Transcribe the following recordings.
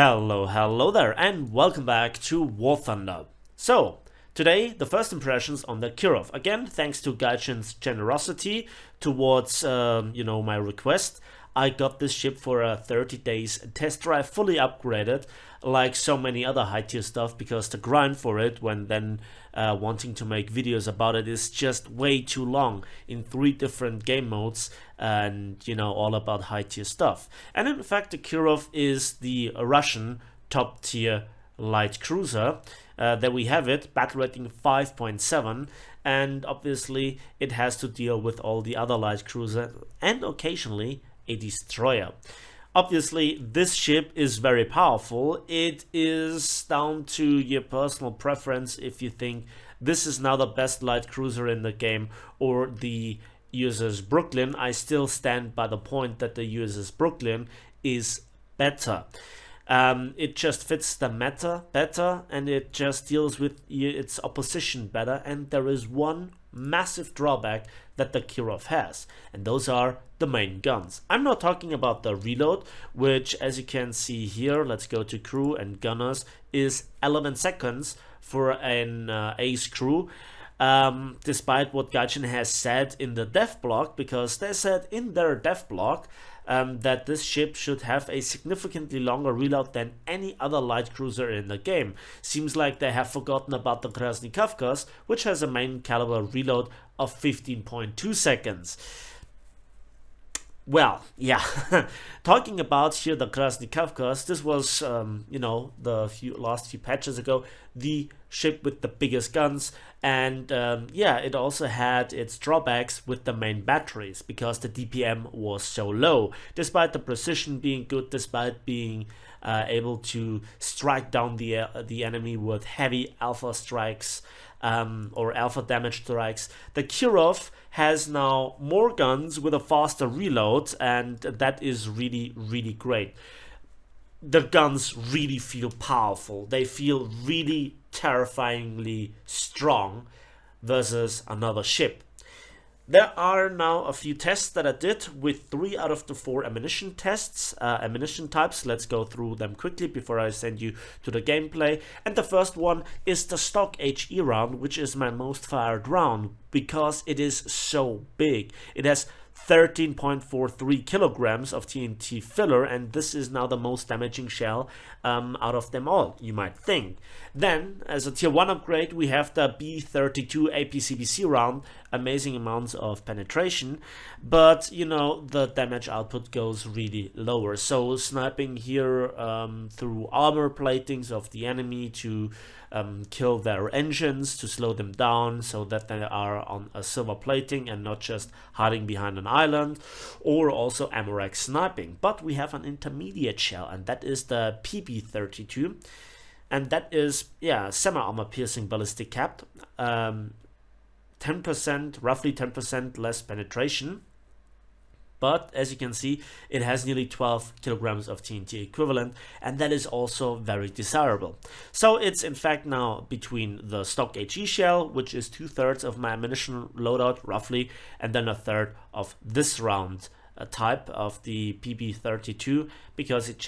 Hello there, and welcome back to War Thunder. So, today, the first impressions on the Kirov. Again, thanks to Gaijin's generosity towards, my request, I got this ship for a 30 days test drive, fully upgraded, like so many other high-tier stuff, because the grind for it, when then wanting to make videos about it, is just way too long in 3 different game modes, and all about high-tier stuff. And in fact, the Kirov is the Russian top-tier light cruiser. There we have it, battle rating 5.7, and obviously it has to deal with all the other light cruisers and occasionally a destroyer. Obviously, this ship is very powerful. It is down to your personal preference if you think this is now the best light cruiser in the game or the USS Brooklyn. I still stand by the point that the USS Brooklyn is better. It just fits the meta better, and it just deals with its opposition better. And there is one massive drawback that the Kirov has, and those are the main guns. I'm not talking about the reload, which, as you can see here, let's go to crew and gunners, is 11 seconds for an ace crew. Despite what Gaijin has said in the dev blog, because they said in their dev blog that this ship should have a significantly longer reload than any other light cruiser in the game. Seems like they have forgotten about the Krasny Kavkaz, which has a main caliber reload of 15.2 seconds. Well, yeah, talking about here the Krasny Kavkaz, this was, the last few patches ago, the ship with the biggest guns, and it also had its drawbacks with the main batteries, because the DPM was so low, despite the precision being good, despite being able to strike down the enemy with heavy alpha strikes, or alpha damage strikes. The Kirov has now more guns with a faster reload, and that is really, really great. The guns really feel powerful. They feel really terrifyingly strong versus another ship. There are now a few tests that I did with 3 out of the 4 ammunition tests, ammunition types. Let's go through them quickly before I send you to the gameplay. And the first one is the stock HE round, which is my most fired round because it is so big. It has 13.43 kilograms of TNT filler, and this is now the most damaging shell out of them all, you might think. Then, as a tier 1 upgrade, we have the B32 APCBC round, amazing amounts of penetration, but the damage output goes really lower. So sniping here through armor platings of the enemy to kill their engines, to slow them down so that they are on a silver plating and not just hiding behind an island, or also ammo rack sniping. But we have an intermediate shell, and that is the PB32, and that is semi-armor piercing ballistic cap, 10%, roughly 10% less penetration. But as you can see, it has nearly 12 kilograms of TNT equivalent, and that is also very desirable. So it's in fact now between the stock HE shell, which is 2/3 of my ammunition loadout roughly, and then 1/3 of this round type of the PB32, because it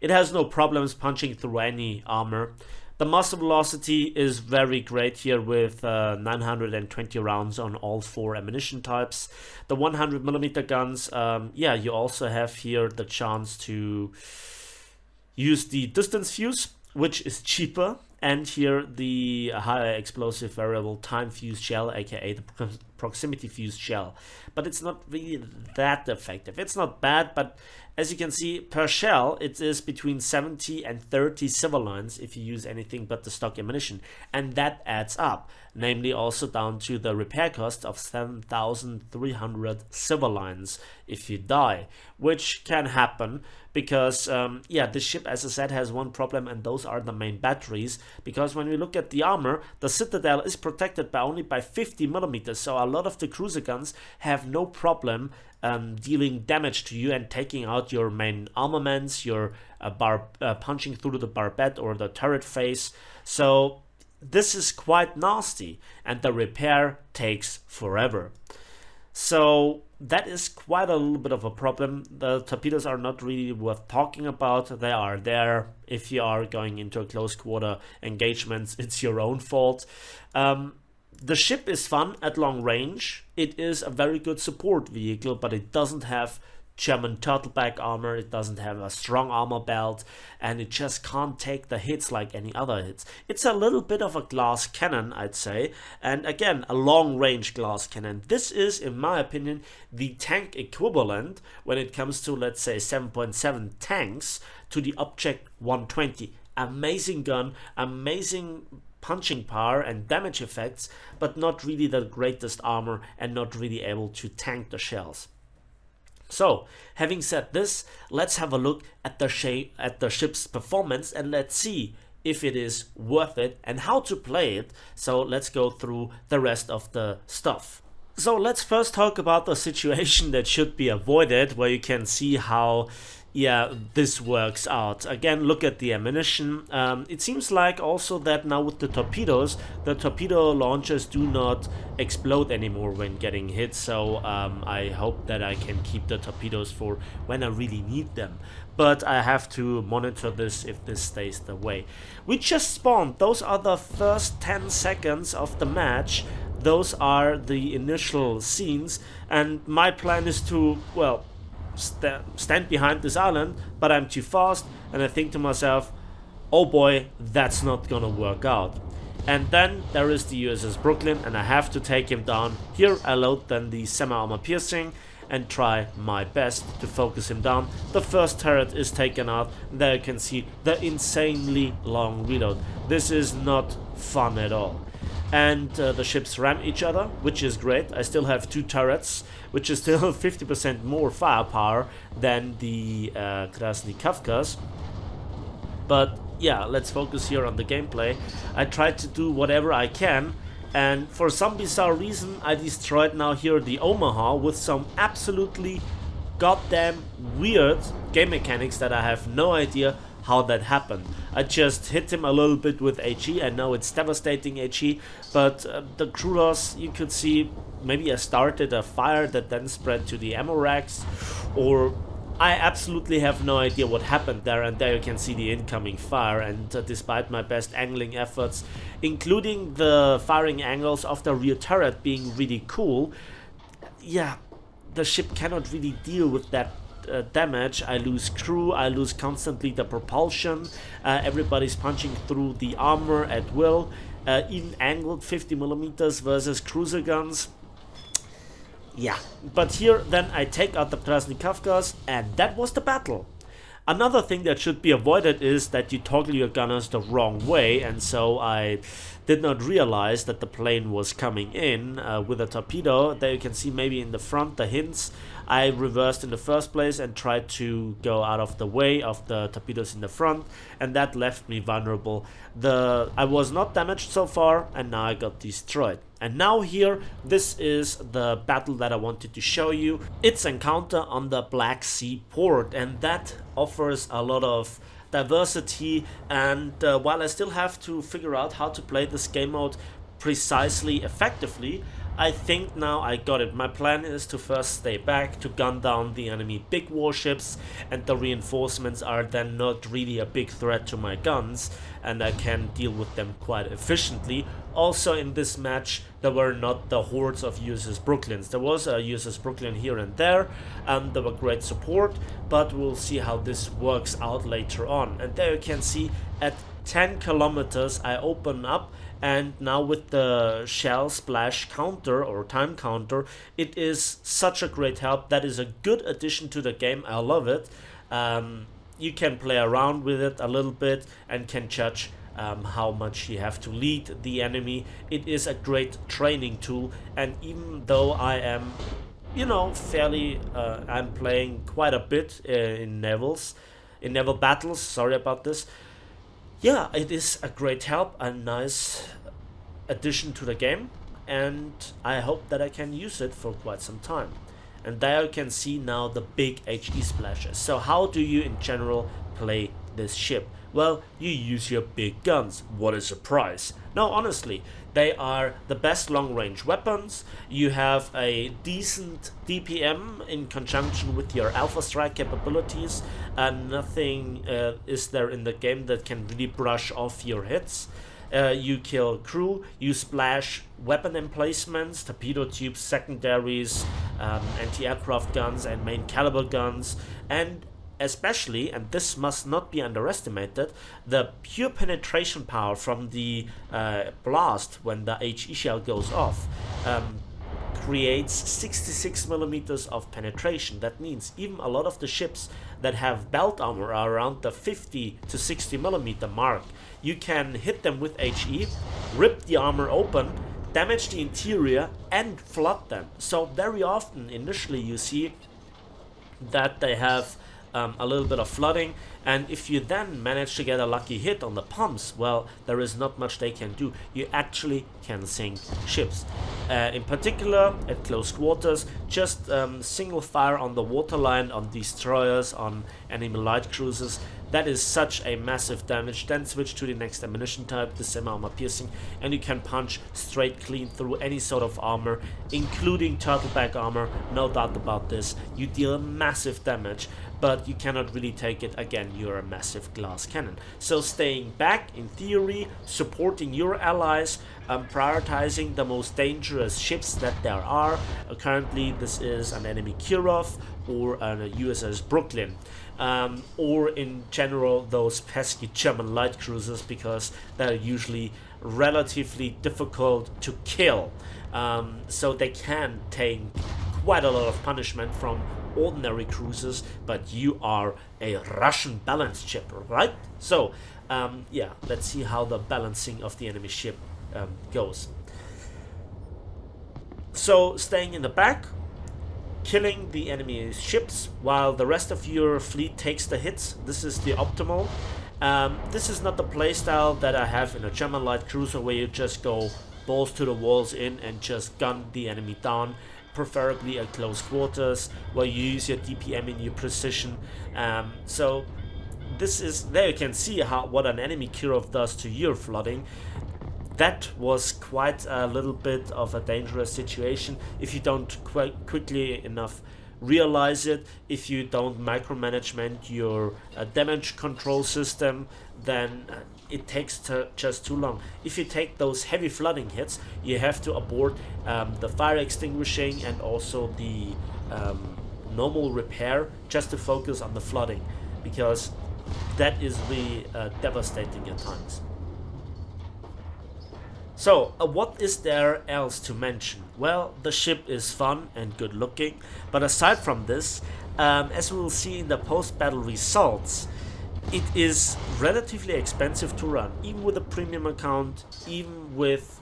has no problems punching through any armor. The muzzle velocity is very great here with 920 rounds on all 4 ammunition types. The 100mm guns, you also have here the chance to use the distance fuse, which is cheaper, and here the higher explosive variable time fuse shell, aka the proximity fuse shell. But it's not really that effective. It's not bad, but as you can see, per shell, it is between 70 and 30 silver lines if you use anything but the stock ammunition. And that adds up, namely also down to the repair cost of 7,300 silver lines if you die, which can happen because, this ship, as I said, has one problem, and those are the main batteries. Because when we look at the armor, the Citadel is protected by only 50mm, so a lot of the cruiser guns have no problem dealing damage to you and taking out your main armaments, your punching through the barbette or the turret face. So this is quite nasty, and the repair takes forever. So that is quite a little bit of a problem. The torpedoes are not really worth talking about. They are there. If you are going into a close quarter engagements, it's your own fault. The ship is fun at long range. It is a very good support vehicle, but it doesn't have German turtleback armor, it doesn't have a strong armor belt, and it just can't take the hits like any other hits. It's a little bit of a glass cannon, I'd say, and again, a long range glass cannon. This is, in my opinion, the tank equivalent when it comes to, let's say, 7.7 tanks to the Object 120. Amazing gun, amazing punching power and damage effects, but not really the greatest armor and not really able to tank the shells. So, having said this, let's have a look at the ship's performance and let's see if it is worth it and how to play it. So let's go through the rest of the stuff. So let's first talk about the situation that should be avoided, where you can see how this works out. Again, look at the ammunition. It seems like also that now with the torpedoes, the torpedo launchers do not explode anymore when getting hit. So I hope that I can keep the torpedoes for when I really need them. But I have to monitor this if this stays the way. We just spawned. Those are the first 10 seconds of the match. Those are the initial scenes. And my plan is to, well, stand behind this island, but I'm too fast, and I think to myself, oh boy, that's not gonna work out. And then there is the USS Brooklyn, and I have to take him down. Here I load then the semi-armor piercing and try my best to focus him down. The first turret is taken out. There you can see the insanely long reload. This is not fun at all. And the ships ram each other, which is great. I still have 2 turrets, which is still 50% more firepower than the Krasny Kafkas. But yeah, let's focus here on the gameplay. I tried to do whatever I can, and for some bizarre reason I destroyed now here the Omaha with some absolutely goddamn weird game mechanics that I have no idea how that happened. I just hit him a little bit with HE. I know it's devastating HE, but the crew loss, you could see, maybe I started a fire that then spread to the ammo racks, or I absolutely have no idea what happened there. And there you can see the incoming fire, and despite my best angling efforts, including the firing angles of the rear turret being really cool, yeah, the ship cannot really deal with that damage. I lose crew, I lose constantly the propulsion, everybody's punching through the armor at will, even angled 50mm versus cruiser guns. Yeah, but here then I take out the Krasny Kafkas, and that was the battle. Another thing that should be avoided is that you toggle your gunners the wrong way, and so I did not realize that the plane was coming in with a torpedo. There you can see maybe in the front the hints. I reversed in the first place and tried to go out of the way of the torpedoes in the front, and that left me vulnerable. I was not damaged so far, and now I got destroyed. And now here, this is the battle that I wanted to show you. It's encounter on the Black Sea port, and that offers a lot of diversity. And while I still have to figure out how to play this game mode precisely effectively, I think now I got it. My plan is to first stay back to gun down the enemy big warships, and the reinforcements are then not really a big threat to my guns, and I can deal with them quite efficiently. Also in this match there were not the hordes of USS Brooklyns. There was a USS Brooklyn here and there, and there were great support, but we'll see how this works out later on. And there you can see at 10 kilometers I open up, and now with the shell splash counter or time counter, it is such a great help. That is a good addition to the game. I love it. You can play around with it a little bit and can judge how much you have to lead the enemy. It is a great training tool, and even though I am, fairly, I'm playing quite a bit in naval battles, sorry about this. Yeah, it is a great help, a nice addition to the game, and I hope that I can use it for quite some time. And there you can see now the big HE splashes. So how do you in general play this ship? Well, you use your big guns. What a surprise. No, honestly, they are the best long-range weapons. You have a decent DPM in conjunction with your Alpha Strike capabilities, and nothing is there in the game that can really brush off your hits. You kill crew, you splash weapon emplacements, torpedo tubes, secondaries, anti-aircraft guns, and main caliber guns, and especially, and this must not be underestimated, the pure penetration power from the blast when the HE shell goes off creates 66 millimeters of penetration. That means even a lot of the ships that have belt armor are around the 50 to 60 millimeter mark. You can hit them with HE, rip the armor open, damage the interior, and flood them. So very often initially you see that they have a little bit of flooding, and if you then manage to get a lucky hit on the pumps, well, there is not much they can do. You actually can sink ships. In particular, at close quarters, just single fire on the waterline, on destroyers, on enemy light cruisers. That is such a massive damage. Then switch to the next ammunition type, the semi-armor piercing, and you can punch straight clean through any sort of armor, including turtleback armor, no doubt about this. You deal massive damage, but you cannot really take it. Again, you're a massive glass cannon. So staying back, in theory, supporting your allies, prioritizing the most dangerous ships that there are. Currently, this is an enemy Kirov or a USS Brooklyn. Or in general those pesky German light cruisers, because they're usually relatively difficult to kill. So they can take quite a lot of punishment from ordinary cruisers, but you are a Russian balanced ship, right? So yeah, let's see how the balancing of the enemy ship goes. So staying in the back, killing the enemy ships while the rest of your fleet takes the hits. This is the optimal. This is not the playstyle that I have in a German light cruiser, where you just go balls to the walls in and just gun the enemy down, preferably at close quarters, where you use your DPM and your precision. So this is, there you can see what an enemy Kirov does to your flooding. That was quite a little bit of a dangerous situation if you don't quickly enough realize it. If you don't micromanagement your damage control system, then it takes just too long. If you take those heavy flooding hits, you have to abort the fire extinguishing and also the normal repair just to focus on the flooding, because that is really devastating at times. So, what is there else to mention? Well, the ship is fun and good looking, but aside from this, as we will see in the post-battle results, it is relatively expensive to run, even with a premium account, even with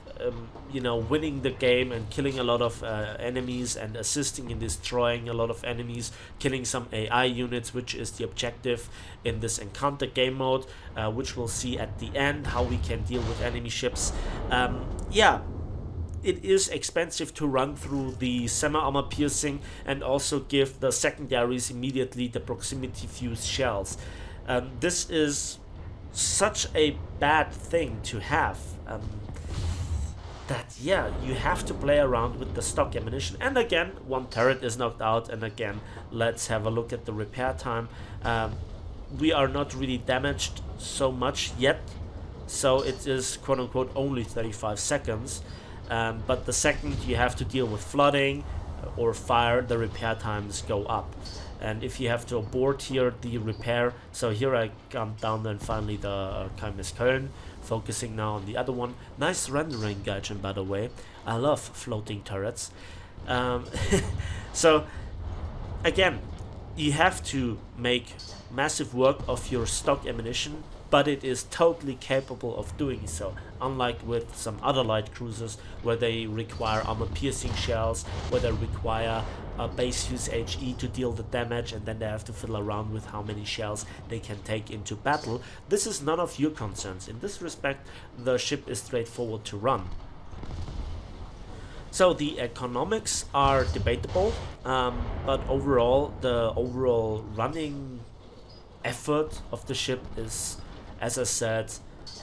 winning the game and killing a lot of enemies and assisting in destroying a lot of enemies, killing some AI units, which is the objective in this encounter game mode, which we'll see at the end how we can deal with enemy ships. Yeah, it is expensive to run through the semi-armor piercing and also give the secondaries immediately the proximity fuse shells. This is such a bad thing to have. That, yeah, you have to play around with the stock ammunition. And again, one turret is knocked out, and again, let's have a look at the repair time. We are not really damaged so much yet, so it is quote-unquote only 35 seconds. But the second you have to deal with flooding or fire, the repair times go up. And if you have to abort here the repair, so here I come down and finally the Köln, focusing now on the other one. Nice rendering, Gaijin, by the way. I love floating turrets. So again, you have to make massive work of your stock ammunition, but it is totally capable of doing so, unlike with some other light cruisers where they require armor piercing shells, where they require a base use HE to deal the damage, and then they have to fiddle around with how many shells they can take into battle. This is none of your concerns. In this respect, the ship is straightforward to run. So the economics are debatable, but overall, the overall running effort of the ship is, as I said,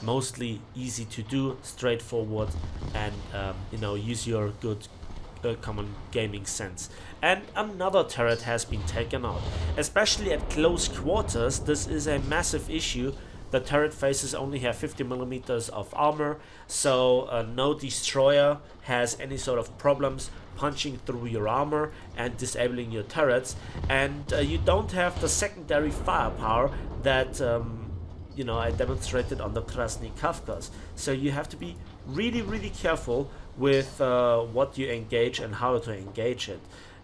mostly easy to do, straightforward, and use your good common gaming sense. And another turret has been taken out. Especially at close quarters, this is a massive issue. The turret faces only have 50 millimeters of armor, so no destroyer has any sort of problems punching through your armor and disabling your turrets, and you don't have the secondary firepower that I demonstrated on the Krasny Kafkas. So you have to be really careful with what you engage and how to engage it.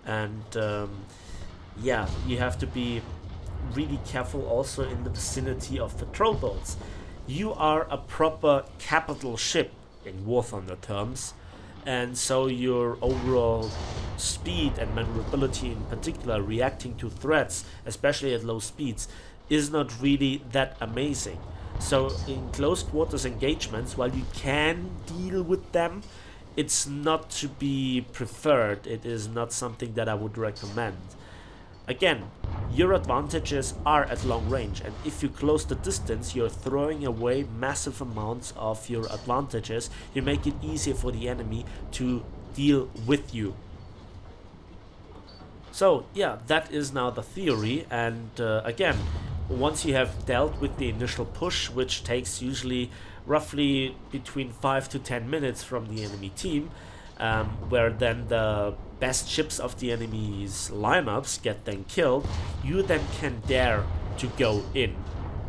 And you have to be really careful also in the vicinity of patrol boats. You are a proper capital ship in War Thunder terms, and so your overall speed and maneuverability, in particular reacting to threats, especially at low speeds, is not really that amazing. So in close quarters engagements, while you can deal with them, it's not to be preferred. It is not something that I would recommend. Again, your advantages are at long range, and if you close the distance, you're throwing away massive amounts of your advantages. You make it easier for the enemy to deal with you. So yeah, that is now the theory, and again, once you have dealt with the initial push, which takes usually roughly between 5 to 10 minutes from the enemy team, where then the best ships of the enemy's lineups get then killed, you then can dare to go in.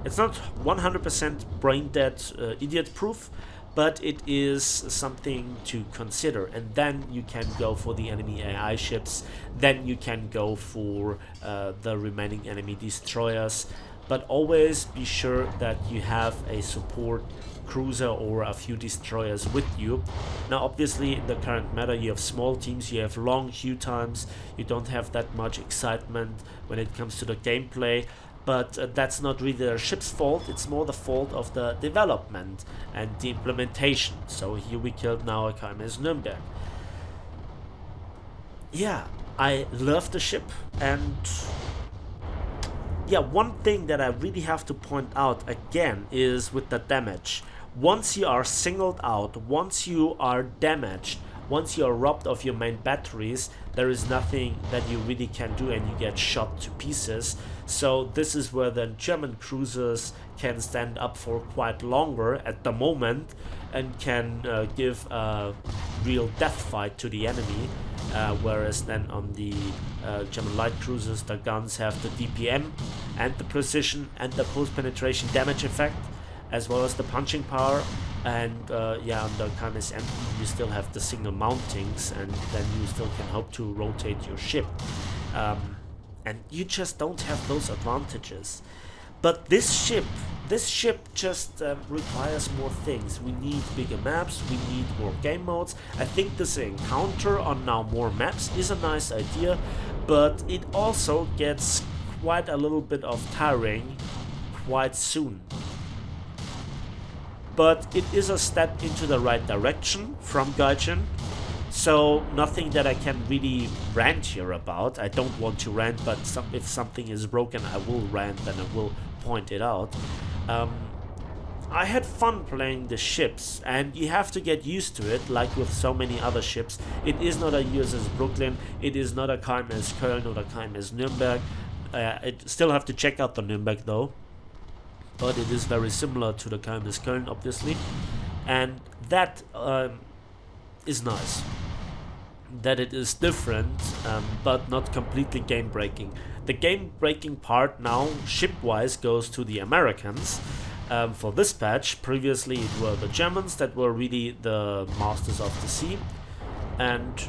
It's not 100% brain dead idiot proof, but it is something to consider, and then you can go for the enemy AI ships, then you can go for the remaining enemy destroyers, but always be sure that you have a support cruiser or a few destroyers with you. Now obviously in the current meta you have small teams, you have long queue times, you don't have that much excitement when it comes to the gameplay, but that's not really their ship's fault, it's more the fault of the development and the implementation. So here we killed now a KMS Nürnberg. Yeah, I love the ship, and yeah, one thing that I really have to point out again is with the damage. Once you are singled out, once you are damaged, once you are robbed of your main batteries, there is nothing that you really can do and you get shot to pieces. So this is where the German cruisers can stand up for quite longer at the moment and can give a real death fight to the enemy. Whereas then on the German light cruisers, the guns have the DPM and the precision and the post-penetration damage effect, as well as the punching power, and on the KMS you still have the single mountings, and then you still can hope to rotate your ship, and you just don't have those advantages. But this ship just requires more things. We need bigger maps, we need more game modes. I think this encounter on now more maps is a nice idea, but it also gets quite a little bit of tiring quite soon. But it is a step into the right direction from Gaijin, so nothing that I can really rant here about. I don't want to rant, but if something is broken I will rant and I will point it out. I had fun playing the ships, and you have to get used to it, like with so many other ships. It is not a USS Brooklyn, it is not a KMS Köln or a KMS Nürnberg. I still have to check out the Nürnberg though, but it is very similar to the KMS Köln obviously, and that is nice. That it is different, but not completely game breaking. The game breaking part now, ship-wise, goes to the Americans for this patch. Previously it were the Germans that were really the masters of the sea, and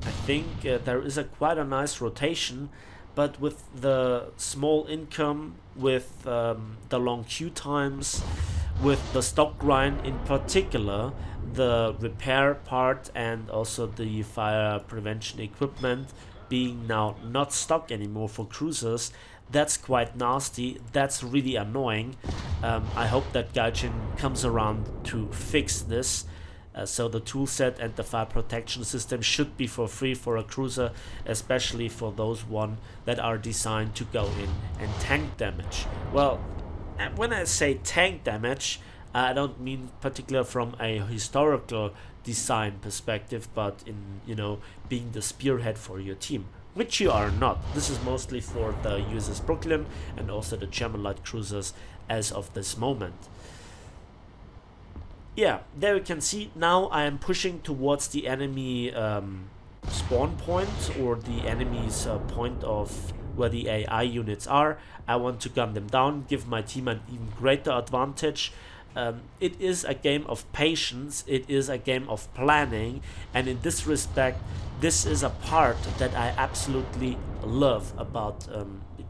I think there is quite a nice rotation, but with the small income, with the long queue times, with the stock grind in particular, the repair part and also the fire prevention equipment being now not stock anymore for cruisers, that's quite nasty, that's really annoying. I hope that Gaijin comes around to fix this, So the toolset and the fire protection system should be for free for a cruiser, especially for those one that are designed to go in and tank damage. Well, when I say tank damage, I don't mean particular from a historical design perspective, but in, you know, being the spearhead for your team, which you are not. This is mostly for the USS Brooklyn and also the German light cruisers as of this moment. Yeah, there you can see now I am pushing towards the enemy spawn point, or the enemy's point of where the AI units are. I want to gun them down, give my team an even greater advantage. It is a game of patience, it is a game of planning, and in this respect, this is a part that I absolutely love about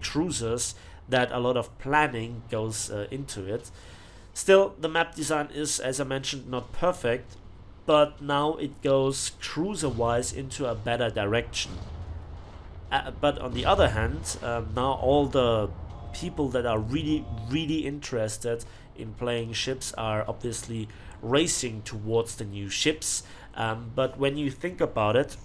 cruisers, that a lot of planning goes into it. Still, the map design is, as I mentioned, not perfect, but now it goes cruiser-wise into a better direction. But on the other hand, now all the people that are really interested in playing ships are obviously racing towards the new ships. But when you think about it,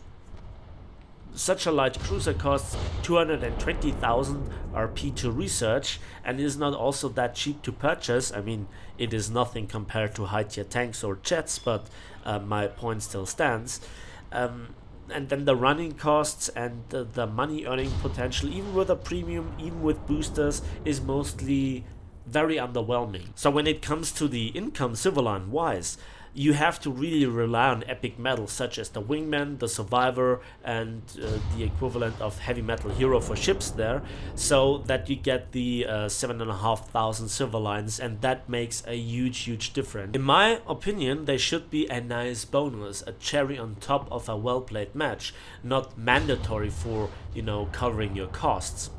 such a light cruiser costs 220,000 RP to research and is not also that cheap to purchase. I mean, it is nothing compared to high tier tanks or jets, but my point still stands. And then the running costs and the money earning potential, even with a premium, even with boosters, is mostly very underwhelming. So when it comes to the income civilian wise, you have to really rely on epic medals such as the Wingman, the Survivor, and the equivalent of heavy metal hero for ships there, so that you get the 7,500 civilians, and that makes a huge difference. In my opinion, they should be a nice bonus, a cherry on top of a well-played match, not mandatory for, you know, covering your costs.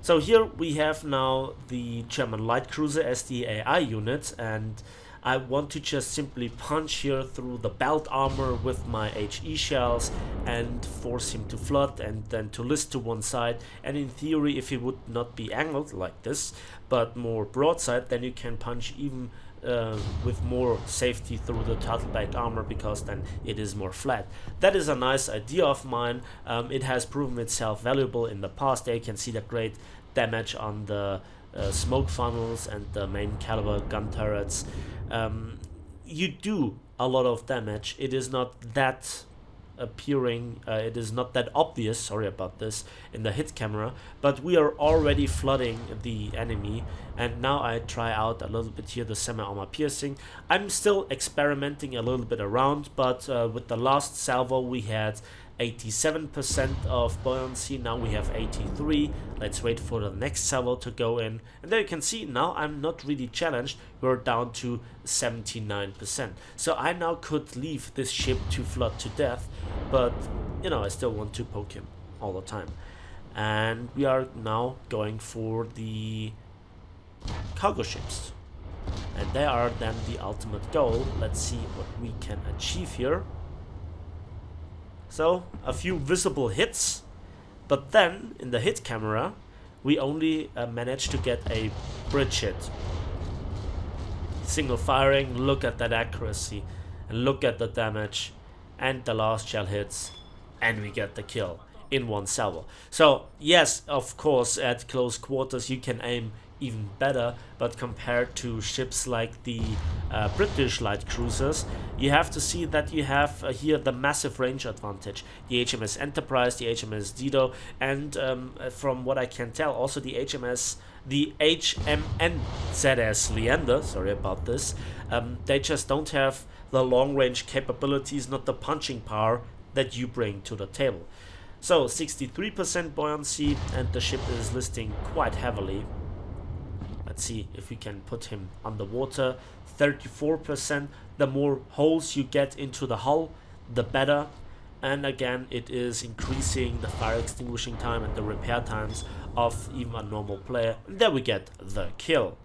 So here we have now the German light cruiser as the AI unit, and I want to just simply punch here through the belt armor with my HE shells and force him to flood and then to list to one side. And in theory, if he would not be angled like this, but more broadside, then you can punch even with more safety through the turtleback armor, because then it is more flat. That is a nice idea of mine. It has proven itself valuable in the past. There you can see the great damage on the smoke funnels and the main caliber gun turrets. You do a lot of damage. It is not that appearing, it is not that obvious, sorry about this, in the hit camera, but we are already flooding the enemy. And now I try out a little bit here the semi-armor piercing. I'm still experimenting a little bit around, but with the last salvo we had 87% of buoyancy, now we have 83. Let's wait for the next salvo to go in, and there you can see now I'm not really challenged. We're down to 79%, so I now could leave this ship to flood to death, but you know, I still want to poke him all the time. And we are now going for the cargo ships, and they are then the ultimate goal. Let's see what we can achieve here. So, a few visible hits, but then in the hit camera we only managed to get a bridge hit. Single firing, look at that accuracy, and look at the damage, and the last shell hits, and we get the kill in one salvo. So yes, of course, at close quarters you can aim even better, but compared to ships like the British light cruisers, you have to see that you have here the massive range advantage. The HMS Enterprise, the HMS Dido, and from what I can tell, also the HMN ZS Leander, sorry about this, they just don't have the long range capabilities, not the punching power that you bring to the table. So 63% buoyancy, and the ship is listing quite heavily. Let's see if we can put him underwater. 34%. The more holes you get into the hull, the better. And again, it is increasing the fire extinguishing time and the repair times of even a normal player. And there we get the kill.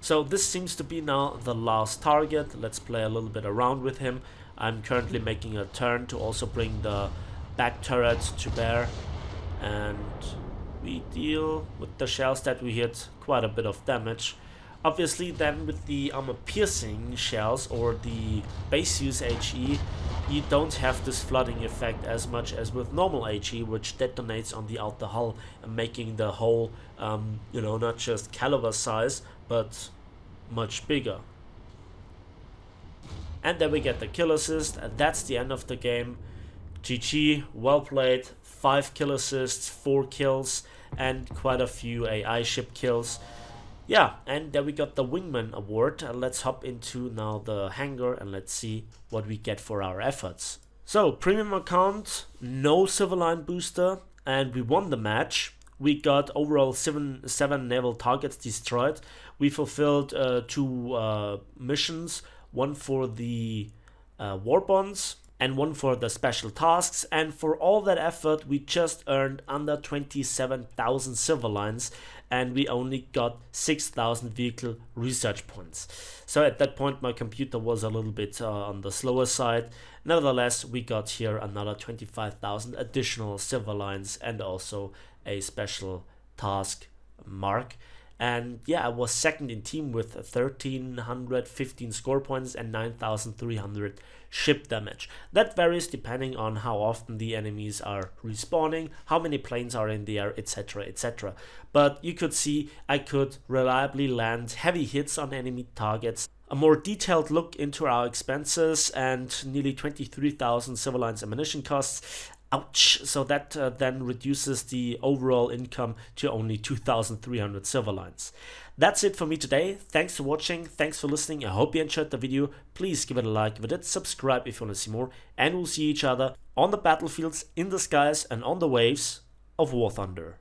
So this seems to be now the last target. Let's play a little bit around with him. I'm currently making a turn to also bring the back turret to bear. And we deal with the shells that we hit quite a bit of damage. Obviously then with the armor piercing shells or the base use HE, you don't have this flooding effect as much as with normal HE, which detonates on the outer hull, making the hole, you know, not just caliber size, but much bigger. And then we get the kill assist, and that's the end of the game. GG, well played, 5 kill assists, 4 kills, and quite a few AI ship kills. Yeah, and then we got the Wingman Award. Let's hop into now the hangar and let's see what we get for our efforts. So, premium account, no Silver Line booster, and we won the match. We got overall 7 naval targets destroyed. We fulfilled 2 missions, one for the war bonds and one for the special tasks, and for all that effort we just earned under 27,000 silver lines, and we only got 6,000 vehicle research points. So at that point my computer was a little bit on the slower side. Nevertheless, we got here another 25,000 additional silver lines and also a special task mark. And yeah, I was second in team with 1,315 score points and 9,300 ship damage. That varies depending on how often the enemies are respawning, how many planes are in the air, etc, etc. But you could see I could reliably land heavy hits on enemy targets. A more detailed look into our expenses and nearly 23,000 silver lines ammunition costs. Ouch! So that then reduces the overall income to only 2,300 silver lines. That's it for me today. Thanks for watching. Thanks for listening. I hope you enjoyed the video. Please give it a like, give it a subscribe if you want to see more. And we'll see each other on the battlefields, in the skies, and on the waves of War Thunder.